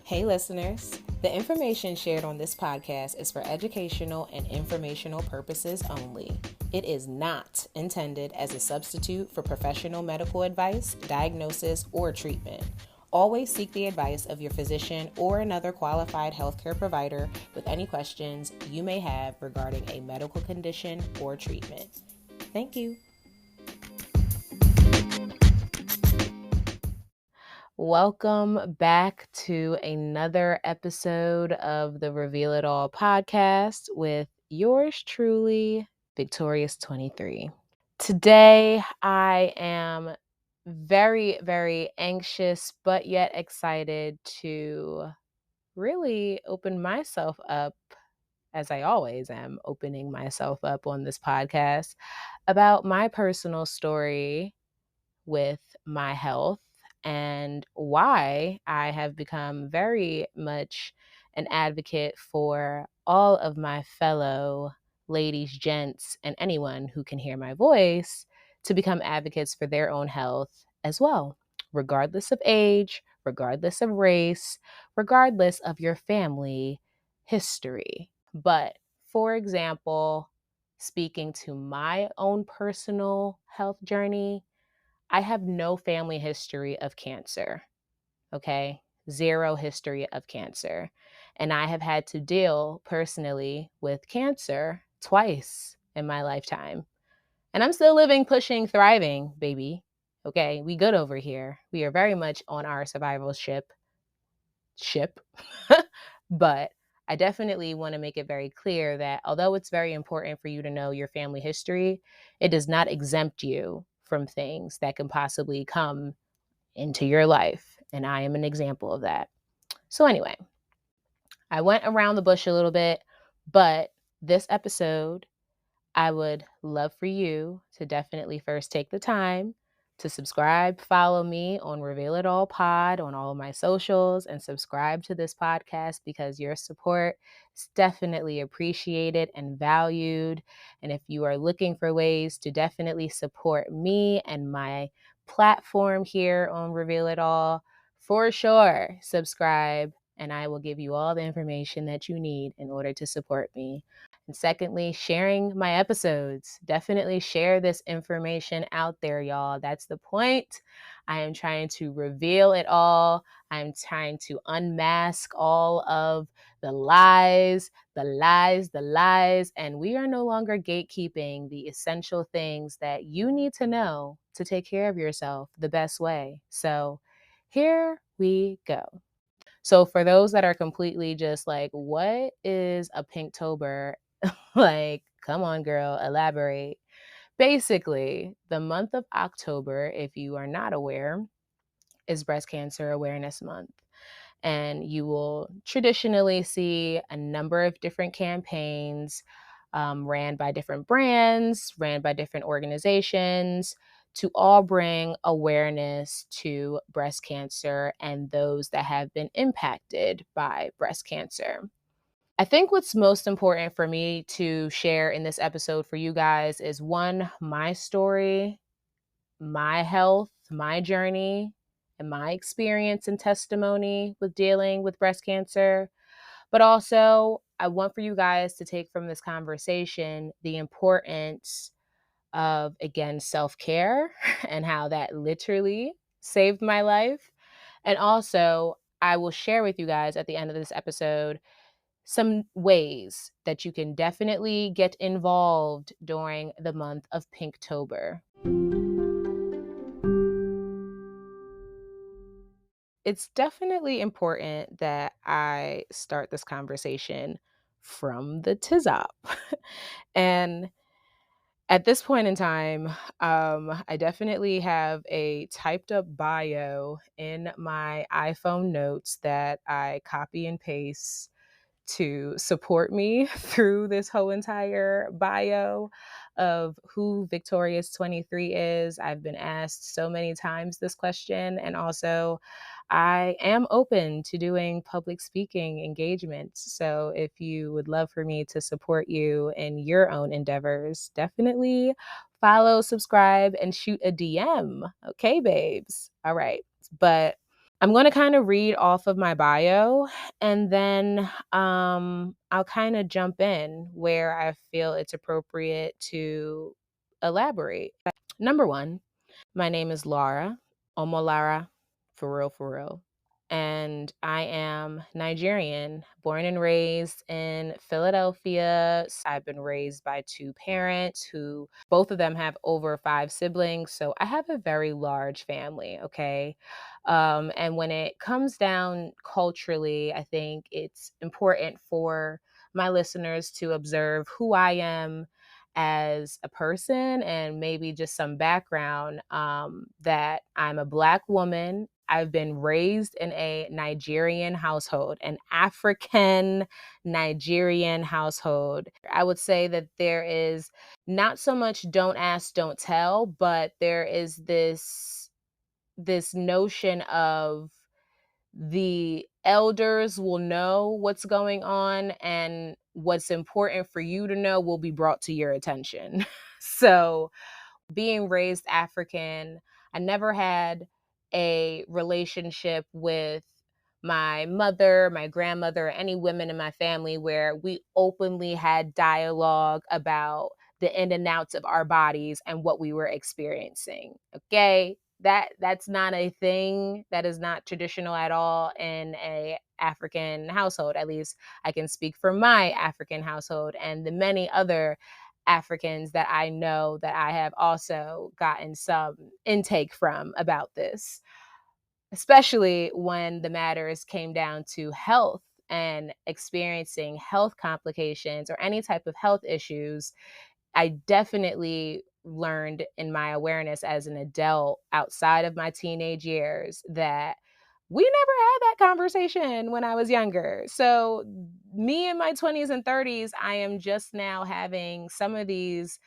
Hey listeners, the information shared on this podcast is for educational and informational purposes only. It is not intended as a substitute for professional medical advice, diagnosis, or treatment. Always seek the advice of your physician or another qualified healthcare provider with any questions you may have regarding a medical condition or treatment. Thank you. Welcome back to another episode of the Reveal It All podcast with yours truly, Victorious 23. Today, I am very, very anxious, but yet excited to really open myself up, as I always am opening myself up on this podcast, about my personal story with my health and why I have become very much an advocate for all of my fellow ladies, gents, and anyone who can hear my voice to become advocates for their own health as well, regardless of age, regardless of race, regardless of your family history. But for example, speaking to my own personal health journey, I have no family history of cancer, okay? Zero history of cancer. And I have had to deal personally with cancer twice in my lifetime. And I'm still living, pushing, thriving, baby. Okay, we good over here. We are very much on our survival ship. But I definitely want to make it very clear that although it's very important for you to know your family history, it does not exempt you from things that can possibly come into your life. And I am an example of that. So, anyway, I went around the bush a little bit, but this episode, I would love for you to definitely first take the time to subscribe, follow me on Reveal It All Pod on all of my socials, and subscribe to this podcast because your support is definitely appreciated and valued. And if you are looking for ways to definitely support me and my platform here on Reveal It All, for sure, subscribe, and I will give you all the information that you need in order to support me. And secondly, sharing my episodes. Definitely share this information out there, y'all. That's the point. I am trying to reveal it all. I'm trying to unmask all of the lies, and we are no longer gatekeeping the essential things that you need to know to take care of yourself the best way. So here we go. So for those that are completely just like, what is a Pinktober? Like, come on, girl, elaborate. Basically, the month of October, if you are not aware, is Breast Cancer Awareness Month. And you will traditionally see a number of different campaigns ran by different brands, ran by different organizations to all bring awareness to breast cancer and those that have been impacted by breast cancer. I think what's most important for me to share in this episode for you guys is one, my story, my health, my journey, and my experience and testimony with dealing with breast cancer. But also, I want for you guys to take from this conversation the importance of, again, self-care and how that literally saved my life. And also, I will share with you guys at the end of this episode some ways that you can definitely get involved during the month of Pinktober. It's definitely important that I start this conversation from the tizop. And at this point in time, I definitely have a typed up bio in my iPhone notes that I copy and paste to support me through this whole entire bio of who Victorious 23 is. I've been asked so many times this question, and also I am open to doing public speaking engagements. So if you would love for me to support you in your own endeavors, definitely follow, subscribe, and shoot a DM. Okay, babes. All right. But I'm going to kind of read off of my bio, and then I'll kind of jump in where I feel it's appropriate to elaborate. Number one, my name is Laura, Omolara, for real. And I am Nigerian, born and raised in Philadelphia. I've been raised by two parents who both of them have over five siblings. So I have a very large family, okay? And when it comes down culturally, I think it's important for my listeners to observe who I am as a person and maybe just some background, that I'm a Black woman. I've been raised in a Nigerian household, an African Nigerian household. I would say that there is not so much don't ask, don't tell, but there is this notion of the elders will know what's going on, and what's important for you to know will be brought to your attention. So, being raised African, I never had a relationship with my mother, my grandmother, or any women in my family where we openly had dialogue about the in and outs of our bodies and what we were experiencing. Okay? That's not a thing. That is not traditional at all in a African household. At least I can speak for my African household and the many other Africans that I know that I have also gotten some intake from about this, especially when the matters came down to health and experiencing health complications or any type of health issues. I definitely learned in my awareness as an adult outside of my teenage years that we never had that conversation when I was younger. So, me in my 20s and 30s, I am just now having some of these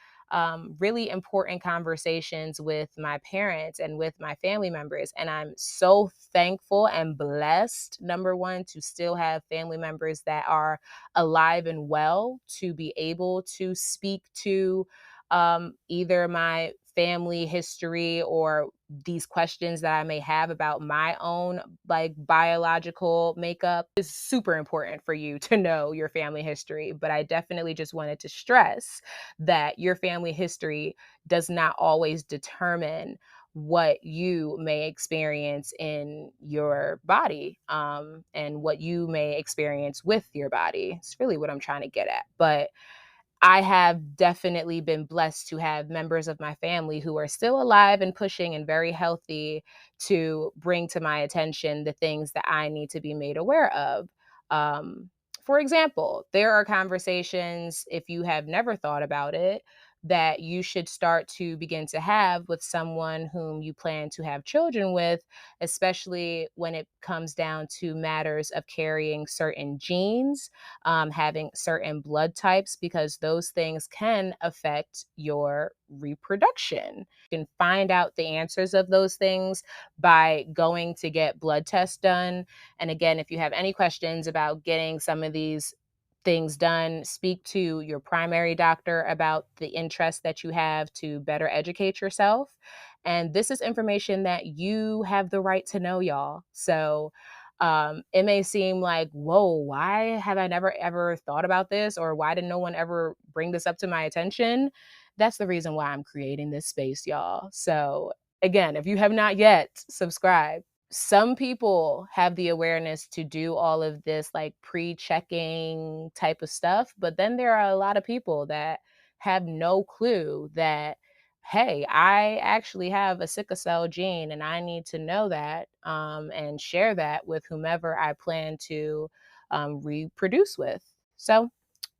really important conversations with my parents and with my family members. And I'm so thankful and blessed, number one, to still have family members that are alive and well to be able to speak to either my family history or these questions that I may have about my own like biological makeup. Is super important for you to know your family history, but I definitely just wanted to stress that your family history does not always determine what you may experience in your body, and what you may experience with your body. It's really what I'm trying to get at. But I have definitely been blessed to have members of my family who are still alive and pushing and very healthy to bring to my attention the things that I need to be made aware of. Um, for example, there are conversations, if you have never thought about it, that you should start to begin to have with someone whom you plan to have children with, especially when it comes down to matters of carrying certain genes, having certain blood types, because those things can affect your reproduction. You can find out the answers of those things by going to get blood tests done. And again, if you have any questions about getting some of these things done, speak to your primary doctor about the interest that you have to better educate yourself. And this is information that you have the right to know, y'all. So, it may seem like, whoa, why have I never ever thought about this? Or why did no one ever bring this up to my attention? That's the reason why I'm creating this space, y'all. So, again, if you have not yet subscribed, some people have the awareness to do all of this like pre-checking type of stuff, but then there are a lot of people that have no clue that, hey, I actually have a sickle cell gene and I need to know that, and share that with whomever I plan to reproduce with. So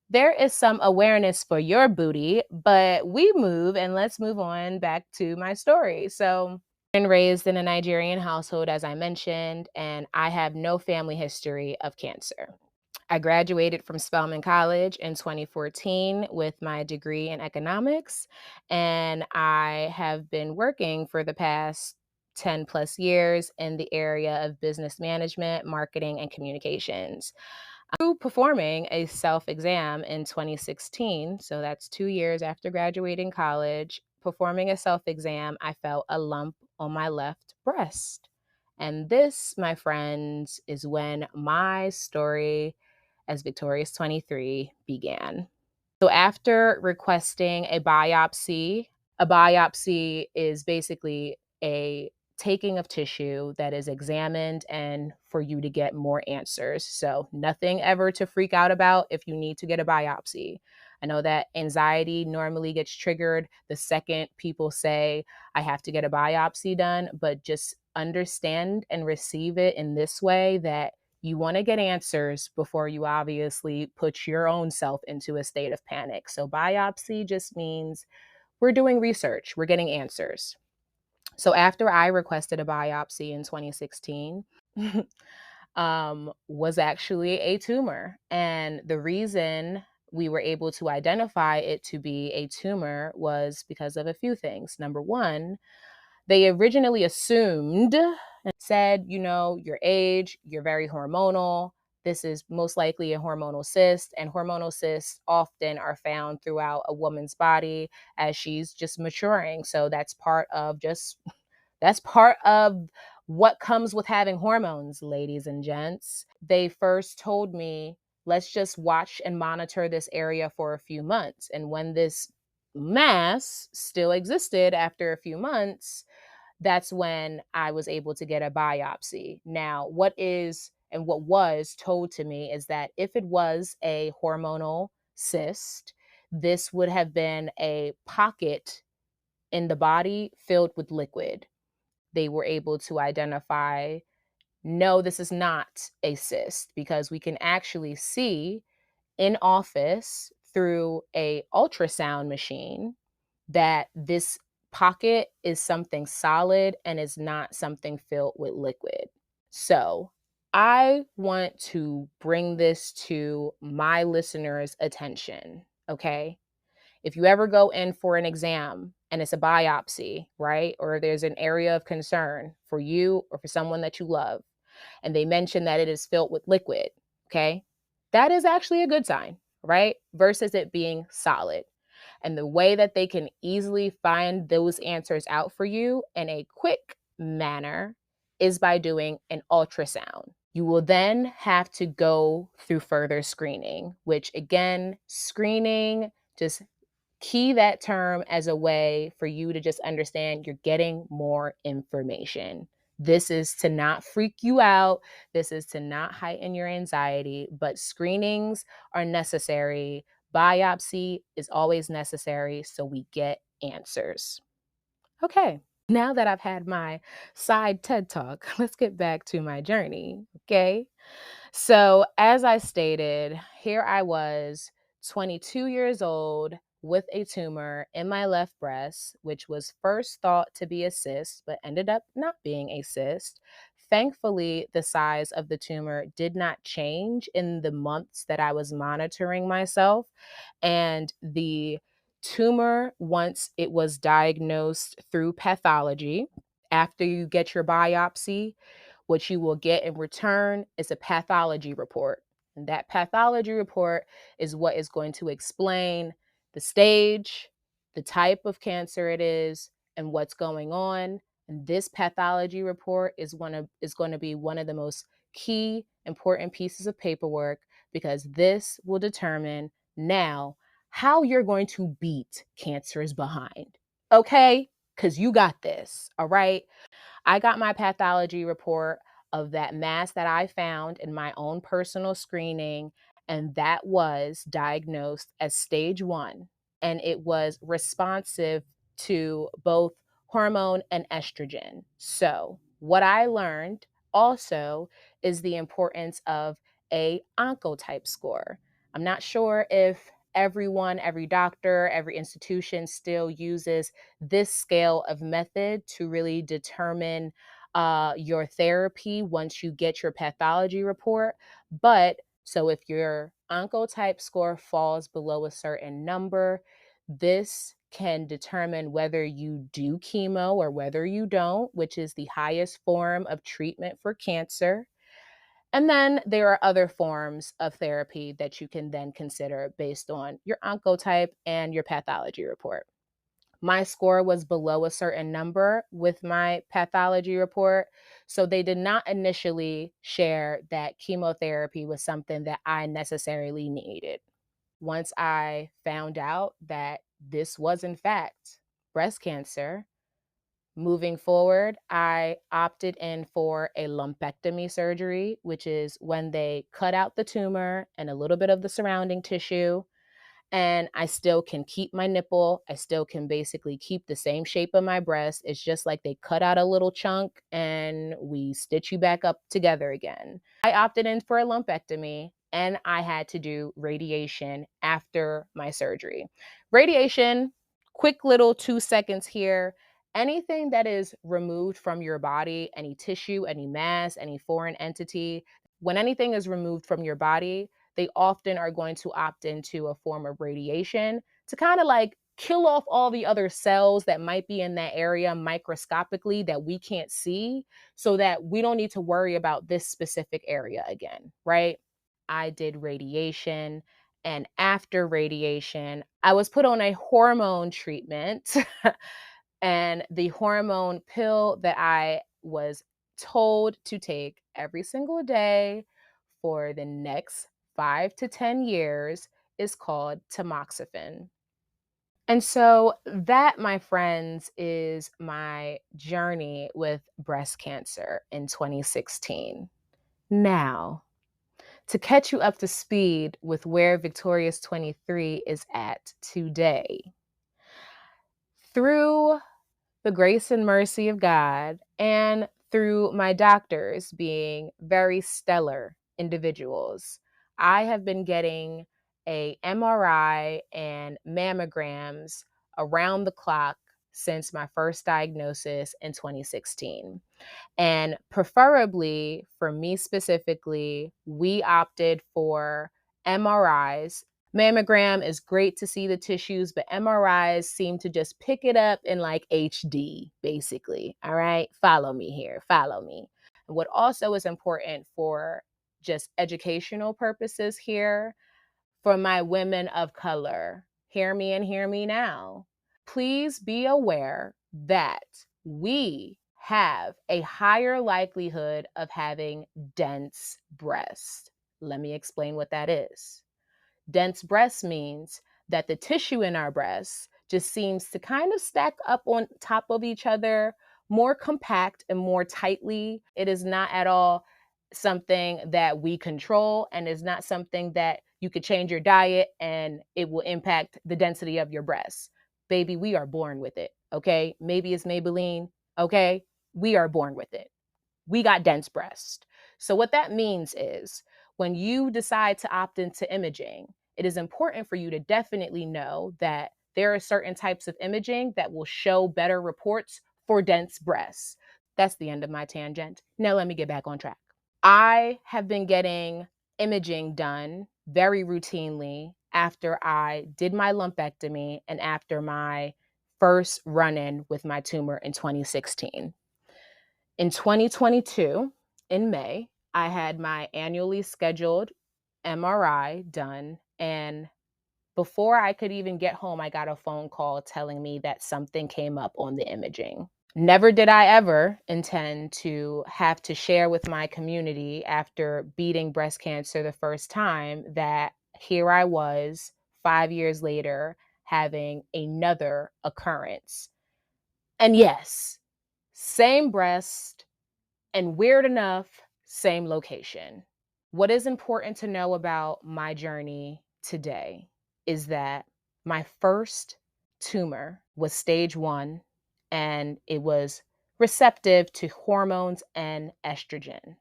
there is some awareness for your booty, but let's move on back to my story. So, been raised in a Nigerian household, as I mentioned, and I have no family history of cancer. I graduated from Spelman College in 2014 with my degree in economics, and I have been working for the past 10 plus years in the area of business management, marketing, and communications. Through performing a self exam in 2016, so that's 2 years after graduating college, performing a self exam, I felt a lump on my left breast. And this, my friends, is when my story as Victorious 23 began. So after requesting a biopsy is basically a taking of tissue that is examined and for you to get more answers. So nothing ever to freak out about if you need to get a biopsy. I know that anxiety normally gets triggered the second people say, I have to get a biopsy done, but just understand and receive it in this way that you want to get answers before you obviously put your own self into a state of panic. So biopsy just means we're doing research, we're getting answers. So after I requested a biopsy in 2016, was actually a tumor. And the reason we were able to identify it to be a tumor was because of a few things. Number one, they originally assumed and said, your age, you're very hormonal. This is most likely a hormonal cyst, and hormonal cysts often are found throughout a woman's body as she's just maturing. So that's part of what comes with having hormones, ladies and gents. They first told me, let's just watch and monitor this area for a few months. And when this mass still existed after a few months, that's when I was able to get a biopsy. Now, what was told to me is that if it was a hormonal cyst, this would have been a pocket in the body filled with liquid. They were able to identify, no, this is not a cyst, because we can actually see in office through a ultrasound machine that this pocket is something solid and is not something filled with liquid. So I want to bring this to my listeners' attention, okay? If you ever go in for an exam and it's a biopsy, right? Or there's an area of concern for you or for someone that you love, and they mention that it is filled with liquid, okay? That is actually a good sign, right? Versus it being solid. And the way that they can easily find those answers out for you in a quick manner is by doing an ultrasound. You will then have to go through further screening, which again, screening, just key that term as a way for you to just understand you're getting more information. This is to not freak you out. This is to not heighten your anxiety, but screenings are necessary. Biopsy is always necessary so we get answers. Okay, now that I've had my side TED talk, let's get back to my journey. Okay. So, as I stated, here I was, 22 years old, with a tumor in my left breast, which was first thought to be a cyst, but ended up not being a cyst. Thankfully, the size of the tumor did not change in the months that I was monitoring myself. And the tumor, once it was diagnosed through pathology, after you get your biopsy, what you will get in return is a pathology report. And that pathology report is what is going to explain the stage, the type of cancer it is, and what's going on. And this pathology report is going to be one of the most key important pieces of paperwork, because this will determine now how you're going to beat cancer's behind. Okay? Because you got this. All right. I got my pathology report of that mass that I found in my own personal screening, and that was diagnosed as stage 1. And it was responsive to both hormone and estrogen. So, what I learned also is the importance of a oncotype score. I'm not sure if every doctor, every institution still uses this scale of method to really determine your therapy once you get your pathology report. But so if your oncotype score falls below a certain number, this can determine whether you do chemo or whether you don't, which is the highest form of treatment for cancer. And then there are other forms of therapy that you can then consider based on your oncotype and your pathology report. My score was below a certain number with my pathology report. So they did not initially share that chemotherapy was something that I necessarily needed. Once I found out that this was, in fact, breast cancer, moving forward, I opted in for a lumpectomy surgery, which is when they cut out the tumor and a little bit of the surrounding tissue, and I still can keep my nipple. I still can basically keep the same shape of my breast. It's just like they cut out a little chunk and we stitch you back up together again. I opted in for a lumpectomy and I had to do radiation after my surgery. Radiation, quick little 2 seconds here. Anything that is removed from your body, any tissue, any mass, any foreign entity, when anything is removed from your body, they often are going to opt into a form of radiation to kind of like kill off all the other cells that might be in that area microscopically that we can't see so that we don't need to worry about this specific area again, right? I did radiation. And after radiation, I was put on a hormone treatment. And the hormone pill that I was told to take every single day for the next 5 to 10 years is called tamoxifen. And so that, my friends, is my journey with breast cancer in 2016. Now, to catch you up to speed with where Victorious 23 is at today, through the grace and mercy of God and through my doctors being very stellar individuals, I have been getting a MRI and mammograms around the clock since my first diagnosis in 2016. And preferably for me specifically, we opted for MRIs. Mammogram is great to see the tissues, but MRIs seem to just pick it up in like HD, basically. All right, follow me here, follow me. And what also is important for just educational purposes here, for my women of color, hear me and hear me now. Please be aware that we have a higher likelihood of having dense breasts. Let me explain what that is. Dense breast means that the tissue in our breasts just seems to kind of stack up on top of each other, more compact and more tightly. It is not at all something that we control, and is not something that you could change your diet and it will impact the density of your breasts. Baby, we are born with it, okay? Maybe it's Maybelline, okay? We are born with it. We got dense breast. So what that means is when you decide to opt into imaging, it is important for you to definitely know that there are certain types of imaging that will show better reports for dense breasts. That's the end of my tangent. Now let me get back on track. I have been getting imaging done very routinely after I did my lumpectomy and after my first run-in with my tumor in 2016. In 2022, in May, I had my annually scheduled MRI done. And before I could even get home, I got a phone call telling me that something came up on the imaging. Never did I ever intend to have to share with my community after beating breast cancer the first time that here I was 5 years later having another occurrence. And yes, same breast, and weird enough, same location. What is important to know about my journey today is that my first tumor was stage 1 and it was receptive to hormones and estrogen.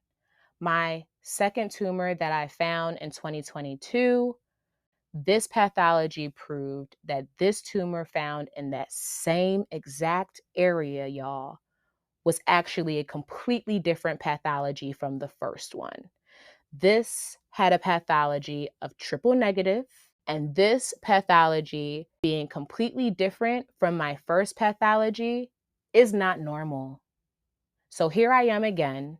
My second tumor that I found in 2022, this pathology proved that this tumor found in that same exact area, y'all, was actually a completely different pathology from the first one. This had a pathology of triple negative, and this pathology being completely different from my first pathology is not normal. So here I am again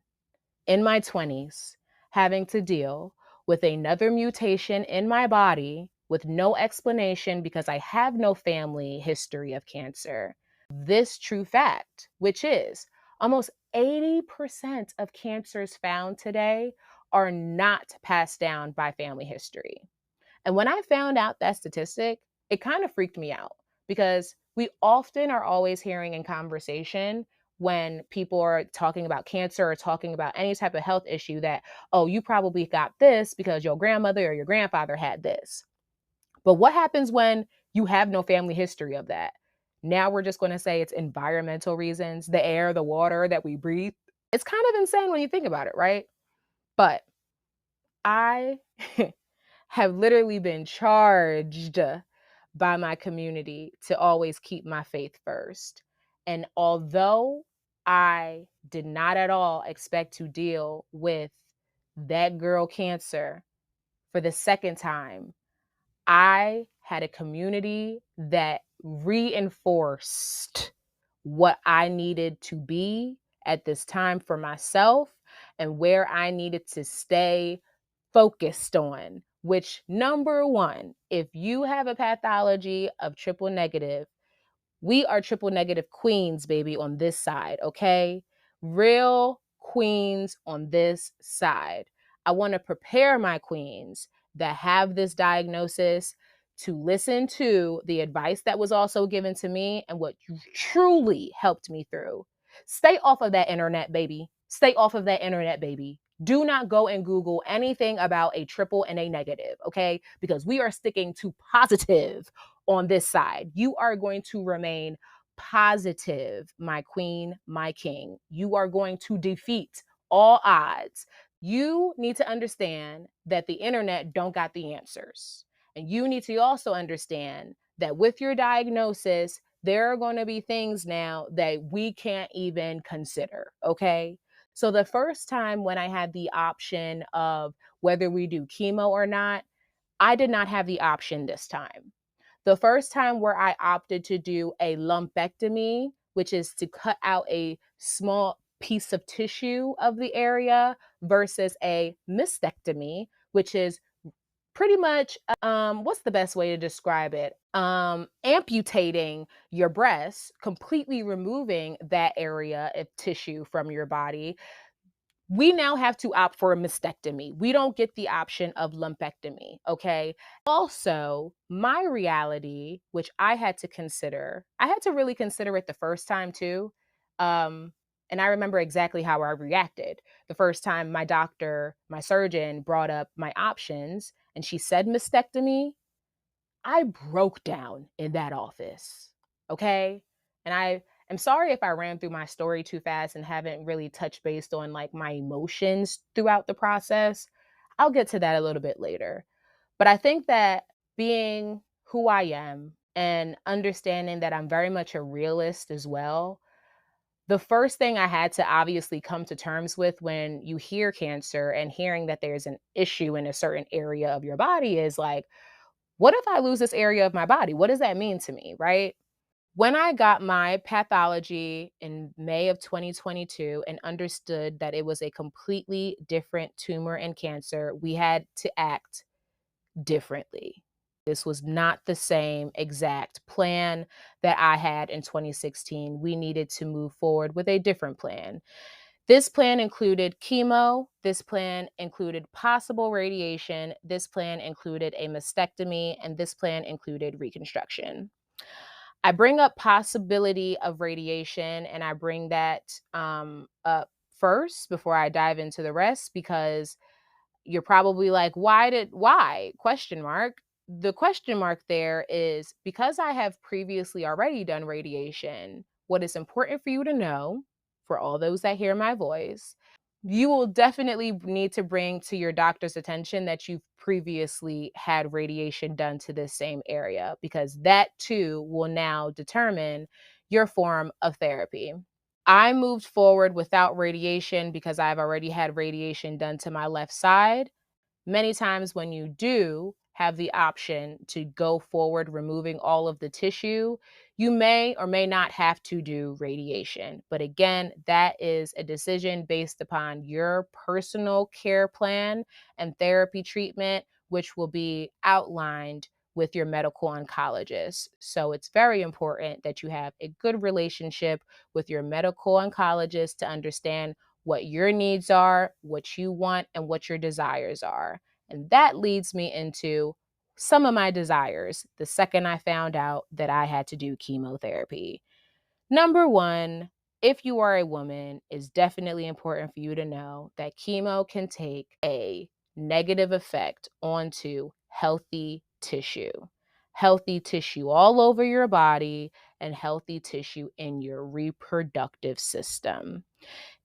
in my 20s, having to deal with another mutation in my body with no explanation because I have no family history of cancer. This true fact, which is almost 80% of cancers found today are not passed down by family history. And when I found out that statistic, it kind of freaked me out because we often are always hearing in conversation when people are talking about cancer or talking about any type of health issue that, oh, you probably got this because your grandmother or your grandfather had this. But what happens when you have no family history of that? Now we're just going to say it's environmental reasons, the air, the water that we breathe. It's kind of insane when you think about it, right? But I have literally been charged by my community to always keep my faith first. And although I did not at all expect to deal with that girl cancer for the second time, I had a community that reinforced what I needed to be at this time for myself and where I needed to stay focused on, which number one, if you have a pathology of triple negative, we are triple negative queens, baby, on this side, okay? Real queens on this side. I want to prepare my queens that have this diagnosis to listen to the advice that was also given to me and what truly helped me through. Stay off of that internet, baby. Stay off of that internet, baby. Do not go and Google anything about a triple and a negative, okay? Because we are sticking to positive on this side. You are going to remain positive, my queen, my king. You are going to defeat all odds. You need to understand that the internet don't got the answers. And you need to also understand that with your diagnosis, there are going to be things now that we can't even consider, okay? So the first time when I had the option of whether we do chemo or not, I did not have the option this time. The first time where I opted to do a lumpectomy, which is to cut out a small piece of tissue of the area, versus a mastectomy, which is pretty much what's the best way to describe it? Amputating your breast, completely removing that area of tissue from your body. We now have to opt for a mastectomy. We don't get the option of lumpectomy, okay? Also, my reality, which I had to consider, I had to really consider it the first time too. And I remember exactly how I reacted. The first time my doctor, my surgeon brought up my options and she said mastectomy, I broke down in that office. Okay. And I am sorry if I ran through my story too fast and haven't really touched base on like my emotions throughout the process. I'll get to that a little bit later. But I think that being who I am and understanding that I'm very much a realist as well, the first thing I had to obviously come to terms with when you hear cancer and hearing that there's an issue in a certain area of your body is like, what if I lose this area of my body? What does that mean to me, right? When I got my pathology in May of 2022 and understood that it was a completely different tumor and cancer, we had to act differently. This was not the same exact plan that I had in 2016. We needed to move forward with a different plan. This plan included chemo. This plan included possible radiation. This plan included a mastectomy, and this plan included reconstruction. I bring up possibility of radiation, and I bring that up first before I dive into the rest because you're probably like, why? Question mark. The question mark there is because I have previously already done radiation. What is important for you to know, for all those that hear my voice, you will definitely need to bring to your doctor's attention that you've previously had radiation done to this same area, because that too will now determine your form of therapy. I moved forward without radiation because I've already had radiation done to my left side. Many times when you do have the option to go forward removing all of the tissue, you may or may not have to do radiation. But again, that is a decision based upon your personal care plan and therapy treatment, which will be outlined with your medical oncologist. So it's very important that you have a good relationship with your medical oncologist to understand what your needs are, what you want, and what your desires are. And that leads me into some of my desires the second I found out that I had to do chemotherapy. Number one, if you are a woman, it's definitely important for you to know that chemo can take a negative effect onto healthy tissue all over your body, and healthy tissue in your reproductive system.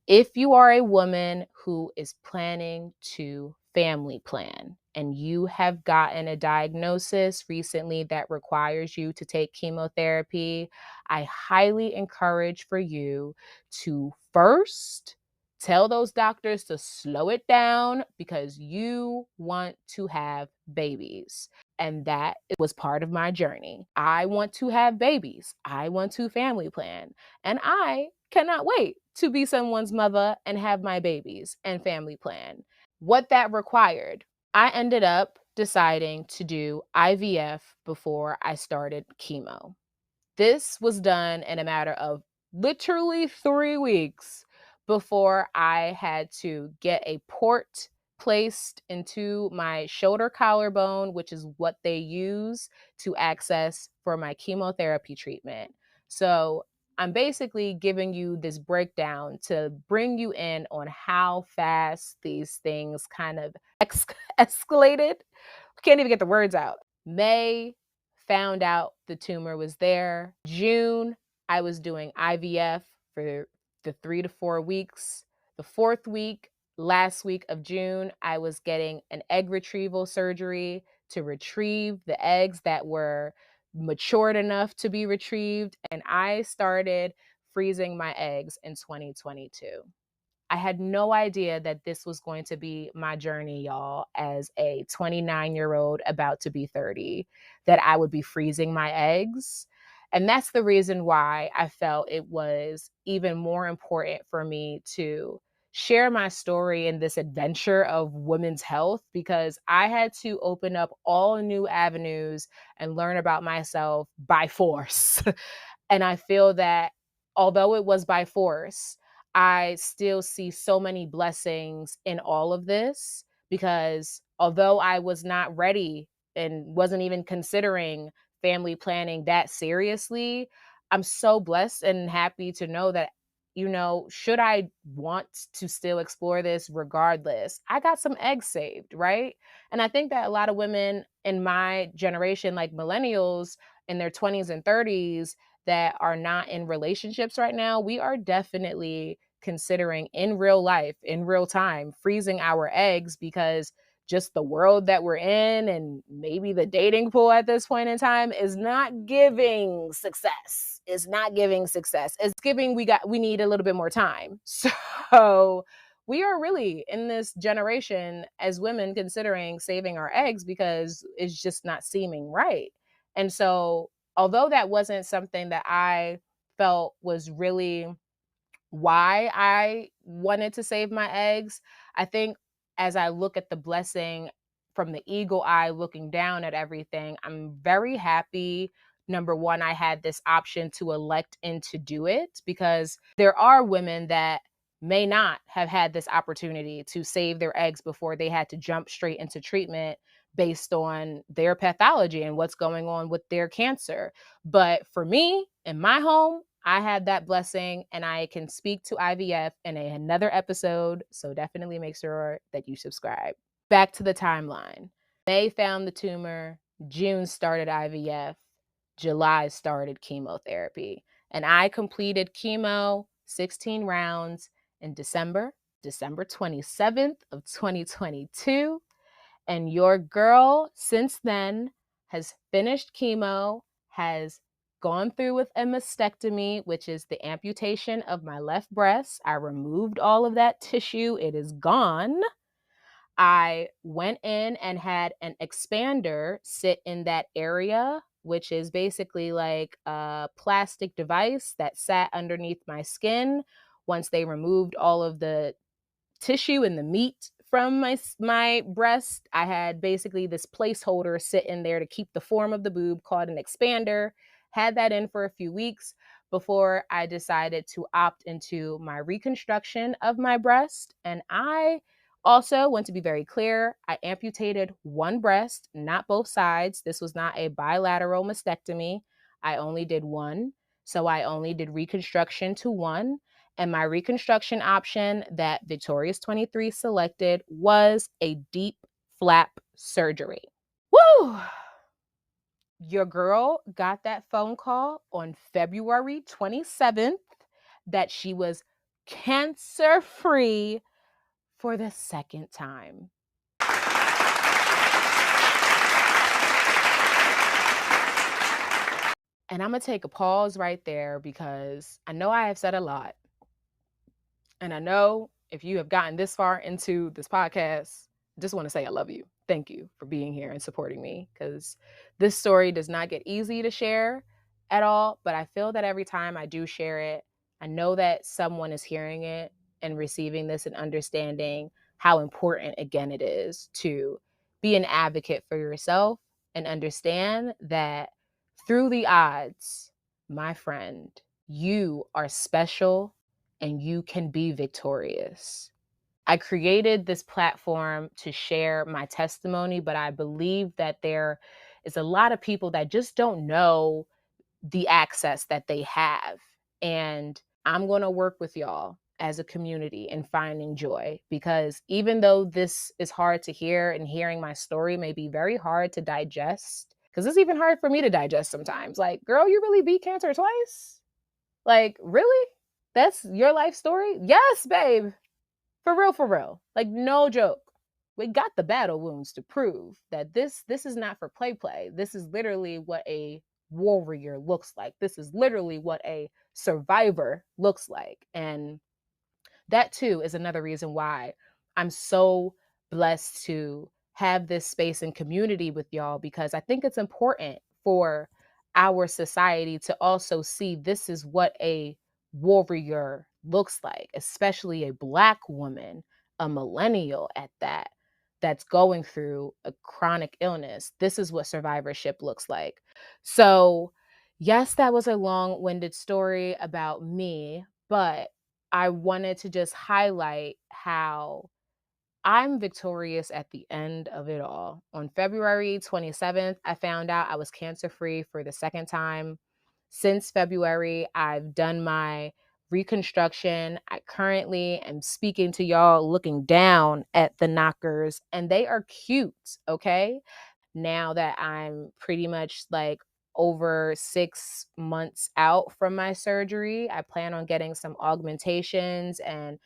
If you are a woman who is planning to family plan and you have gotten a diagnosis recently that requires you to take chemotherapy, I highly encourage for you to first tell those doctors to slow it down because you want to have babies. And that was part of my journey. I want to have babies. I want to family plan. And I cannot wait to be someone's mother and have my babies and family plan. What that required, I ended up deciding to do IVF before I started chemo. This was done in a matter of literally 3 weeks before I had to get a port placed into my shoulder collarbone, which is what they use to access for my chemotherapy treatment. So I'm basically giving you this breakdown to bring you in on how fast these things kind of escalated. Can't even get the words out. May, found out the tumor was there. June, I was doing IVF for the 3 to 4 weeks. The 4th week, last week of June, I was getting an egg retrieval surgery to retrieve the eggs that were matured enough to be retrieved. And I started freezing my eggs in 2022. I had no idea that this was going to be my journey, y'all, as a 29-year-old about to be 30, that I would be freezing my eggs. And that's the reason why I felt it was even more important for me to share my story in this adventure of women's health, because I had to open up all new avenues and learn about myself by force. And I feel that although it was by force, I still see so many blessings in all of this, because although I was not ready and wasn't even considering family planning that seriously, I'm so blessed and happy to know that, should I want to still explore this regardless, I got some eggs saved, right? And I think that a lot of women in my generation, like millennials in their 20s and 30s, that are not in relationships right now, we are definitely considering in real life, in real time, freezing our eggs, because just the world that we're in and maybe the dating pool at this point in time is not giving success. It's not giving success. It's giving we need a little bit more time. So we are really in this generation as women considering saving our eggs because it's just not seeming right. And so although that wasn't something that I felt was really why I wanted to save my eggs, I think as I look at the blessing from the eagle eye looking down at everything, I'm very happy. Number one, I had this option to elect and to do it, because there are women that may not have had this opportunity to save their eggs before they had to jump straight into treatment based on their pathology and what's going on with their cancer. But for me, in my home, I had that blessing, and I can speak to IVF in another episode. So definitely make sure that you subscribe. Back to the timeline. May found the tumor, June started IVF, July started chemotherapy. And I completed chemo 16 rounds in December 27th of 2022. And your girl since then has finished chemo, has gone through with a mastectomy, which is the amputation of my left breast. I removed all of that tissue. It is gone. I went in and had an expander sit in that area, which is basically like a plastic device that sat underneath my skin once they removed all of the tissue and the meat from my breast. I had basically this placeholder sitting there to keep the form of the boob called an expander. Had that in for a few weeks before I decided to opt into my reconstruction of my breast. And I also want to be very clear, I amputated one breast, not both sides. This was not a bilateral mastectomy. I only did one. So I only did reconstruction to one. And my reconstruction option that Victorious 23 selected was a deep flap surgery. Woo! Your girl got that phone call on February 27th that she was cancer free for the second time. And I'm going to take a pause right there because I know I have said a lot. And I know if you have gotten this far into this podcast, I just want to say I love you. Thank you for being here and supporting me, because this story does not get easy to share at all. But I feel that every time I do share it, I know that someone is hearing it and receiving this and understanding how important, again, it is to be an advocate for yourself and understand that through the odds, my friend, you are special and you can be victorious. I created this platform to share my testimony, but I believe that there is a lot of people that just don't know the access that they have. And I'm going to work with y'all as a community in finding joy, because even though this is hard to hear and hearing my story may be very hard to digest, because it's even hard for me to digest sometimes. Like, girl, you really beat cancer twice? Like, really? That's your life story? Yes, babe. For real, for real. Like, no joke. We got the battle wounds to prove that this is not for play. This is literally what a warrior looks like. This is literally what a survivor looks like. And that too is another reason why I'm so blessed to have this space and community with y'all, because I think it's important for our society to also see this is what a warrior looks like, especially a Black woman, a millennial at that, that's going through a chronic illness. This is what survivorship looks like. So, yes, that was a long-winded story about me, but I wanted to just highlight how I'm victorious at the end of it all. On February 27th, I found out I was cancer free for the second time. Since February, I've done my reconstruction. I currently am speaking to y'all looking down at the knockers, and they are cute, okay? Now that I'm pretty much like over 6 months out from my surgery, I plan on getting some augmentations and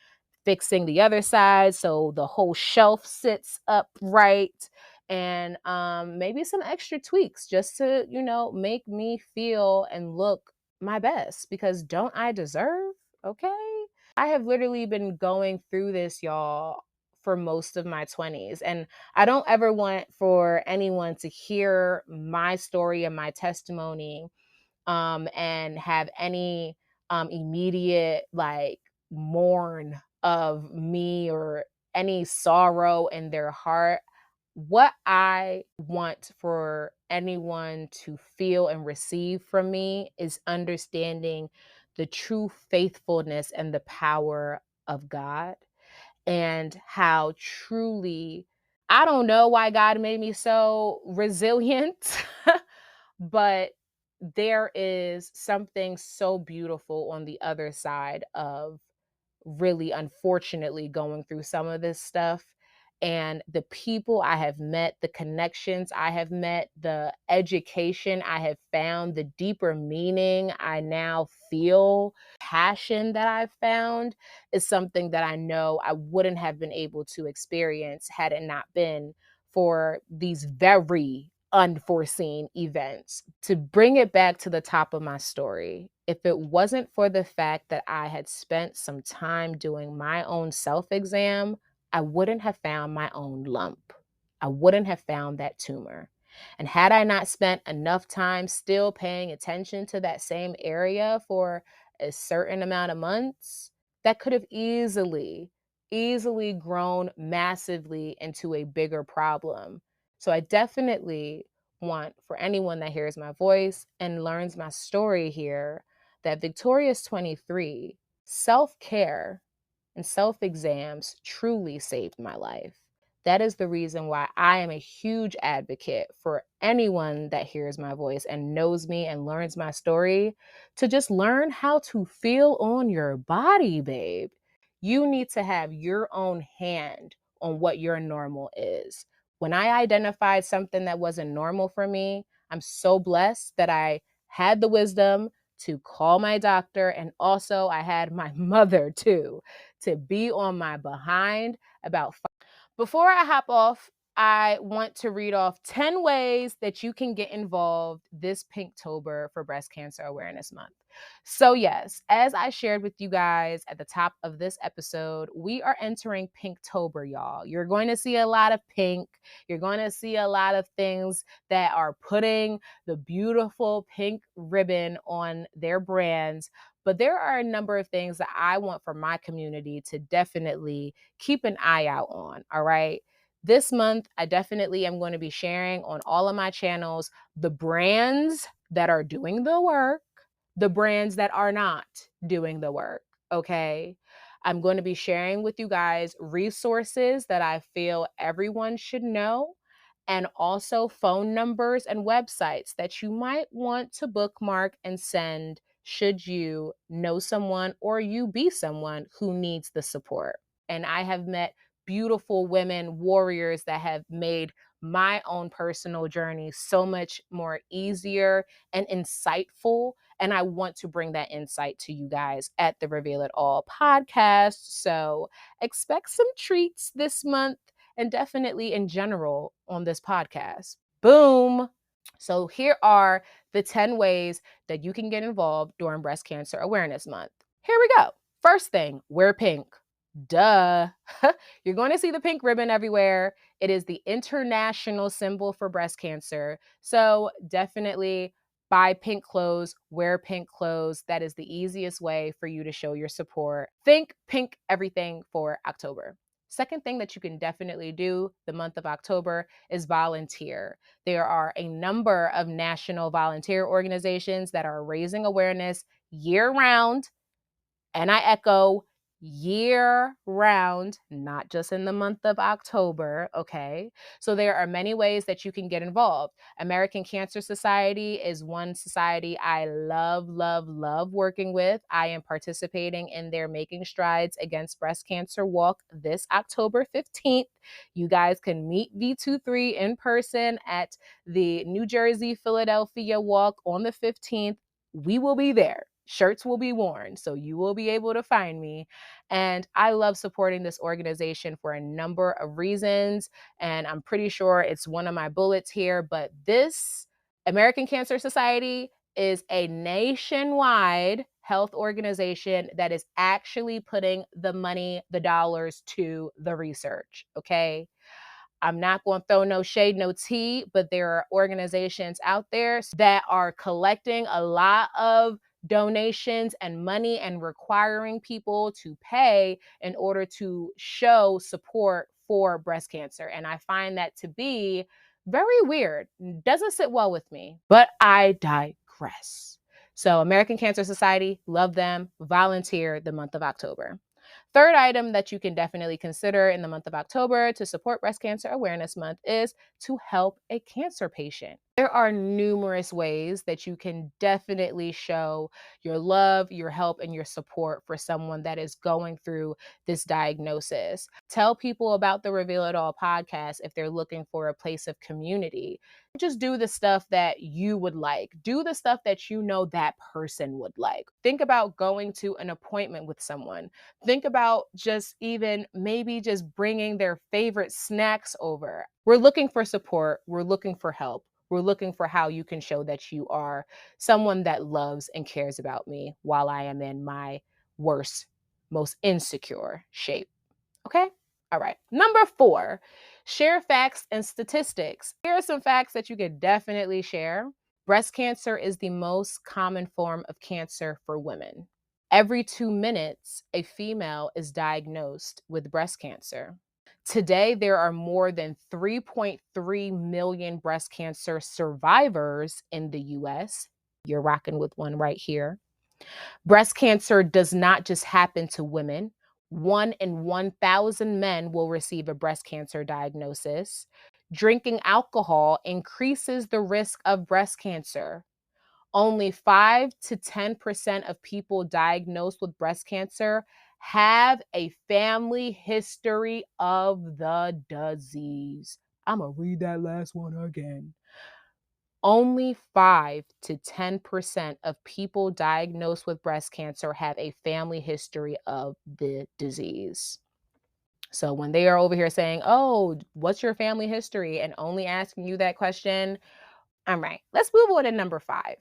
fixing the other side so the whole shelf sits upright, and maybe some extra tweaks just to, make me feel and look my best, because don't I deserve? Okay. I have literally been going through this, y'all, for most of my 20s. And I don't ever want for anyone to hear my story and my testimony and have any immediate like mourn of me or any sorrow in their heart. What I want for anyone to feel and receive from me is understanding the true faithfulness and the power of God, and how truly, I don't know why God made me so resilient, but there is something so beautiful on the other side of really unfortunately going through some of this stuff. And the people I have met, the connections I have met, the education I have found, the deeper meaning I now feel, passion that I've found, is something that I know I wouldn't have been able to experience had it not been for these very unforeseen events. To bring it back to the top of my story, if it wasn't for the fact that I had spent some time doing my own self-exam, I wouldn't have found my own lump. I wouldn't have found that tumor. And had I not spent enough time still paying attention to that same area for a certain amount of months, that could have easily easily grown massively into a bigger problem. So I definitely want for anyone that hears my voice and learns my story here that Victoria's 23, self-care and self exams truly saved my life. That is the reason why I am a huge advocate for anyone that hears my voice and knows me and learns my story to just learn how to feel on your body, babe. You need to have your own hand on what your normal is. When I identified something that wasn't normal for me, I'm so blessed that I had the wisdom to call my doctor, and also I had my mother too to be on my behind about. Before I hop off, I want to read off 10 ways that you can get involved this Pinktober for Breast Cancer Awareness Month. So yes, as I shared with you guys at the top of this episode, we are entering Pinktober, y'all. You're going to see a lot of pink. You're going to see a lot of things that are putting the beautiful pink ribbon on their brands. But there are a number of things that I want for my community to definitely keep an eye out on, all right? This month, I definitely am going to be sharing on all of my channels the brands that are doing the work, the brands that are not doing the work, okay? I'm going to be sharing with you guys resources that I feel everyone should know, and also phone numbers and websites that you might want to bookmark and send should you know someone or you be someone who needs the support. And I have met beautiful women, warriors that have made my own personal journey so much more easier and insightful. And I want to bring that insight to you guys at the Reveal It All podcast. So expect some treats this month and definitely in general on this podcast. Boom. So here are the 10 ways that you can get involved during Breast Cancer Awareness Month. Here we go. First thing, wear pink. Duh. You're going to see the pink ribbon everywhere. It is the international symbol for breast cancer. So definitely buy pink clothes, wear pink clothes. That is the easiest way for you to show your support. Think pink everything for October. Second thing that you can definitely do the month of October is volunteer. There are a number of national volunteer organizations that are raising awareness year round. And I echo year round, not just in the month of October, okay? So there are many ways that you can get involved. American Cancer Society is one society I love, love, love working with. I am participating in their Making Strides Against Breast Cancer walk this October 15th. You guys can meet V23 in person at the New Jersey, Philadelphia walk on the 15th. We will be there. Shirts will be worn, so you will be able to find me. And I love supporting this organization for a number of reasons. And I'm pretty sure it's one of my bullets here. But this American Cancer Society is a nationwide health organization that is actually putting the money, the dollars to the research. Okay. I'm not going to throw no shade, no tea, but there are organizations out there that are collecting a lot of donations and money and requiring people to pay in order to show support for breast cancer. And I find that to be very weird. Doesn't sit well with me, but I digress. So American Cancer Society, love them, volunteer the month of October. Third item that you can definitely consider in the month of October to support Breast Cancer Awareness Month is to help a cancer patient. There are numerous ways that you can definitely show your love, your help, and your support for someone that is going through this diagnosis. Tell people about the Reveal It All podcast if they're looking for a place of community. Just do the stuff that you would like. Do the stuff that you know that person would like. Think about going to an appointment with someone. Think about just even maybe just bringing their favorite snacks over. We're looking for support. We're looking for help. We're looking for how you can show that you are someone that loves and cares about me while I am in my worst, most insecure shape. Okay? All right. Number 4, share facts and statistics. Here are some facts that you could definitely share. Breast cancer is the most common form of cancer for women. Every 2 minutes, a female is diagnosed with breast cancer. Today, there are more than 3.3 million breast cancer survivors in the US. You're rocking with one right here. Breast cancer does not just happen to women. 1 in 1,000 men will receive a breast cancer diagnosis. Drinking alcohol increases the risk of breast cancer. Only 5 to 10% of people diagnosed with breast cancer have a family history of the disease. I'm going to read that last one again. Only 5 to 10% of people diagnosed with breast cancer have a family history of the disease. So when they are over here saying, "Oh, what's your family history?" and only asking you that question, all right, let's move on to number 5.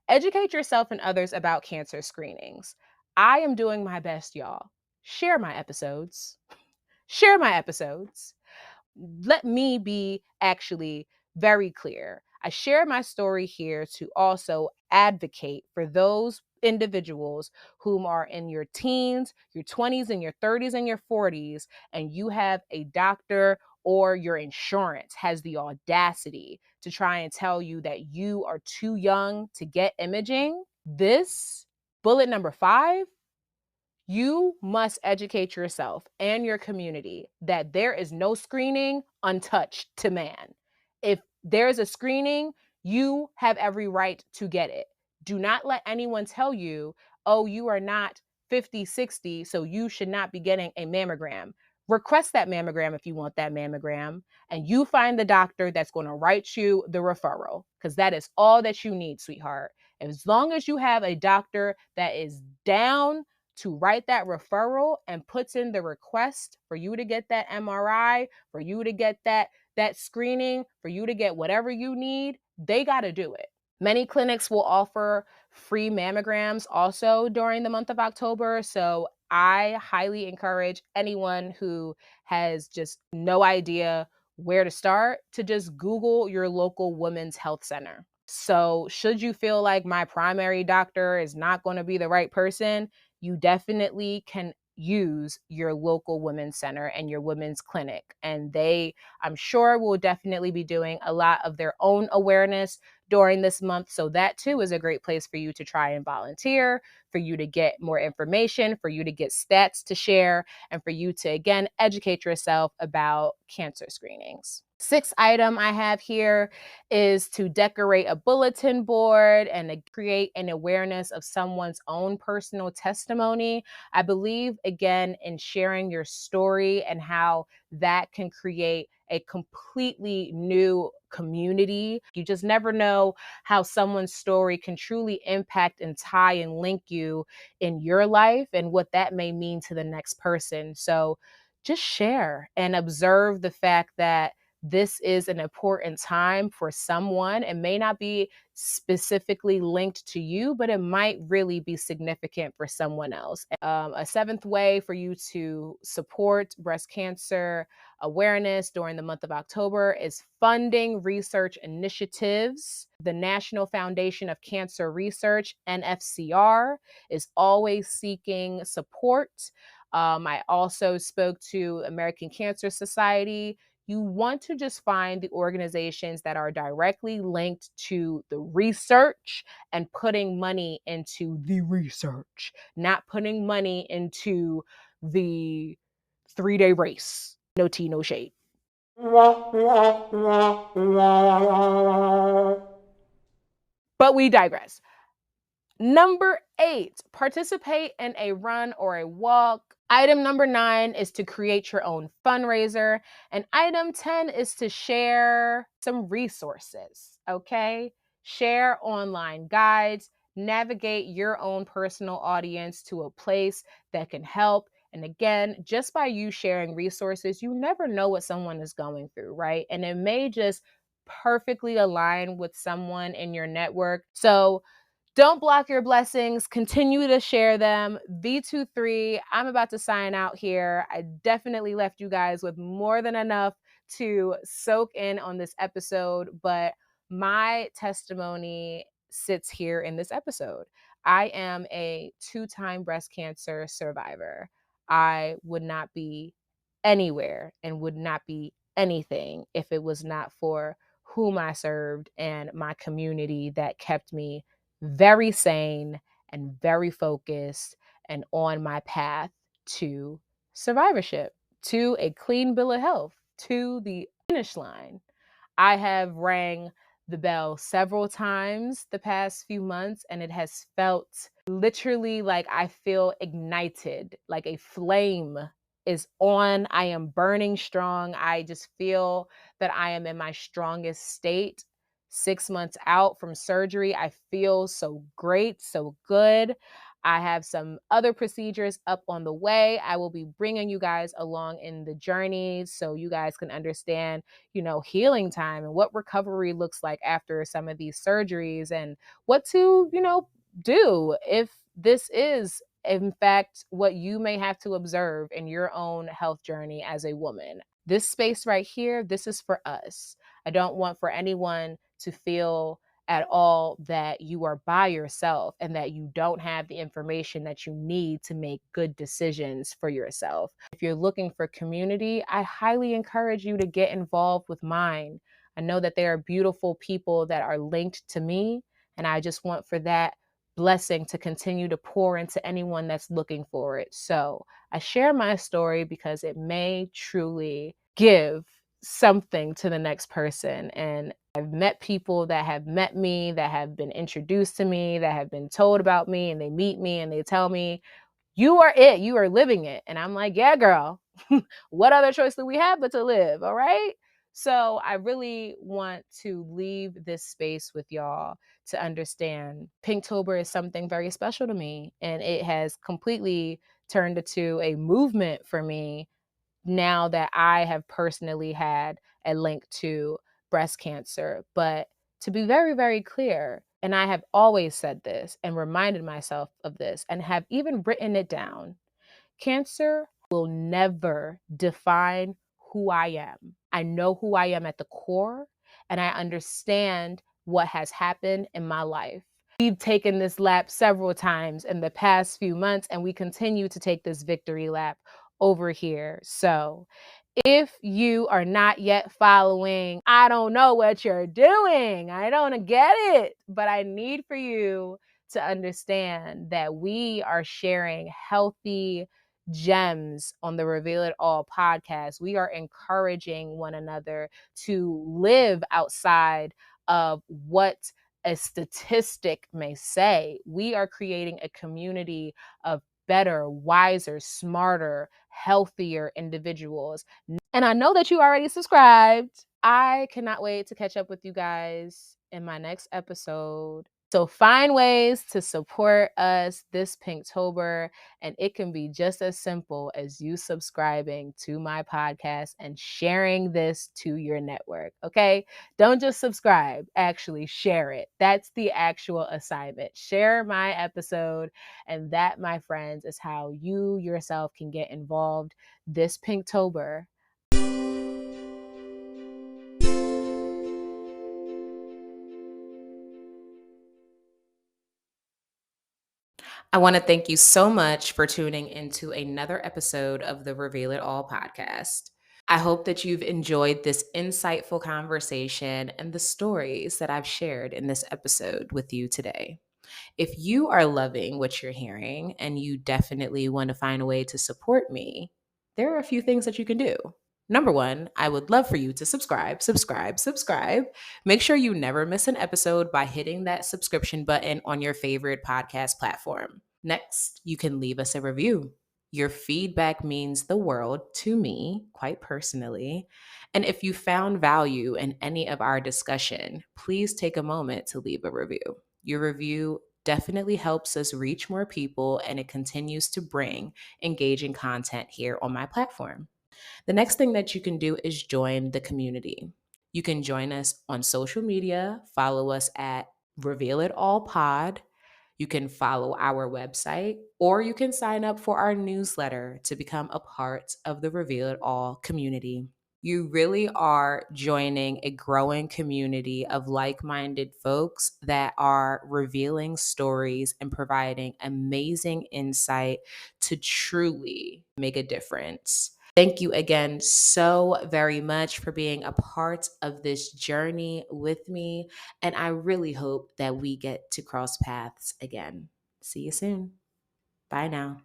Educate yourself and others about cancer screenings. I am doing my best, y'all. Share my episodes. Share my episodes. Let me be actually very clear. I share my story here to also advocate for those individuals whom are in your teens, your 20s, and your 30s and your 40s, and you have a doctor or your insurance has the audacity to try and tell you that you are too young to get imaging. This bullet number 5, you must educate yourself and your community that there is no screening untouched to man. If there's a screening, you have every right to get it. Do not let anyone tell you, "Oh, you are not 50, 60, so you should not be getting a mammogram." Request that mammogram if you want that mammogram, and you find the doctor that's going to write you the referral, because that is all that you need, sweetheart. As long as you have a doctor that is down to write that referral and puts in the request for you to get that MRI, for you to get that screening, for you to get whatever you need, they got to do it. Many clinics will offer free mammograms also during the month of October. So I highly encourage anyone who has just no idea where to start to just Google your local women's health center. So, should you feel like my primary doctor is not going to be the right person, you definitely can use your local women's center and your women's clinic. And they, I'm sure, will definitely be doing a lot of their own awareness during this month. So that too is a great place for you to try and volunteer, for you to get more information, for you to get stats to share, and for you to, again, educate yourself about cancer screenings. 6th item I have here is to decorate a bulletin board and to create an awareness of someone's own personal testimony. I believe, again, in sharing your story and how that can create a completely new community. You just never know how someone's story can truly impact and tie and link you in your life and what that may mean to the next person. So just share and observe the fact that this is an important time for someone. It may not be specifically linked to you, but it might really be significant for someone else. A 7th way for you to support breast cancer awareness during the month of October is funding research initiatives. The National Foundation of Cancer Research, NFCR, is always seeking support. I also spoke to American Cancer Society. You want to just find the organizations that are directly linked to the research and putting money into the research, not putting money into the 3-day race. No tea, no shade. But we digress. Number 8, participate in a run or a walk. Item number 9 is to create your own fundraiser. And item 10 is to share some resources, okay? Share online guides, navigate your own personal audience to a place that can help. And again, just by you sharing resources, you never know what someone is going through, right? And it may just perfectly align with someone in your network. So don't block your blessings. Continue to share them. V23, I'm about to sign out here. I definitely left you guys with more than enough to soak in on this episode, but my testimony sits here in this episode. I am a 2-time breast cancer survivor. I would not be anywhere and would not be anything if it was not for whom I served and my community that kept me very sane and very focused and on my path to survivorship, to a clean bill of health, to the finish line. I have rang the bell several times the past few months, and it has felt literally like I feel ignited, like a flame is on. I am burning strong. I just feel that I am in my strongest state. 6 months out from surgery, I feel so great, so good. I have some other procedures up on the way. I will be bringing you guys along in the journey so you guys can understand, healing time and what recovery looks like after some of these surgeries and what to, do if this is in fact what you may have to observe in your own health journey as a woman. This space right here, this is for us. I don't want for anyone to feel at all that you are by yourself and that you don't have the information that you need to make good decisions for yourself. If you're looking for community, I highly encourage you to get involved with mine. I know that there are beautiful people that are linked to me, and I just want for that blessing to continue to pour into anyone that's looking for it. So I share my story because it may truly give something to the next person. And I've met people that have met me, that have been introduced to me, that have been told about me, and they meet me and they tell me, you are it, you are living it. And I'm like, yeah, girl, what other choice do we have but to live? All right. So I really want to leave this space with y'all to understand Pinktober is something very special to me. And it has completely turned into a movement for me now that I have personally had a link to breast cancer. But to be very, very clear, and I have always said this and reminded myself of this and have even written it down, cancer will never define who I am. I know who I am at the core, and I understand what has happened in my life. We've taken this lap several times in the past few months, and we continue to take this victory lap over here. So if you are not yet following, I don't know what you're doing. I don't get it, but I need for you to understand that we are sharing healthy gems on the Reveal It All podcast. We are encouraging one another to live outside of what a statistic may say. We are creating a community of better, wiser, smarter, healthier individuals. And I know that you already subscribed. I cannot wait to catch up with you guys in my next episode. So find ways to support us this Pinktober, and it can be just as simple as you subscribing to my podcast and sharing this to your network, okay? Don't just subscribe, actually share it. That's the actual assignment. Share my episode, and that, my friends, is how you yourself can get involved this Pinktober. I want to thank you so much for tuning into another episode of the Reveal It All podcast. I hope that you've enjoyed this insightful conversation and the stories that I've shared in this episode with you today. If you are loving what you're hearing and you definitely want to find a way to support me, there are a few things that you can do. Number one, I would love for you to subscribe. Make sure you never miss an episode by hitting that subscription button on your favorite podcast platform. Next, you can leave us a review. Your feedback means the world to me, quite personally. And if you found value in any of our discussion, please take a moment to leave a review. Your review definitely helps us reach more people, and it continues to bring engaging content here on my platform. The next thing that you can do is join the community. You can join us on social media, follow us at Reveal It All Pod. You can follow our website, or you can sign up for our newsletter to become a part of the Reveal It All community. You really are joining a growing community of like minded folks that are revealing stories and providing amazing insight to truly make a difference. Thank you again so very much for being a part of this journey with me. And I really hope that we get to cross paths again. See you soon. Bye now.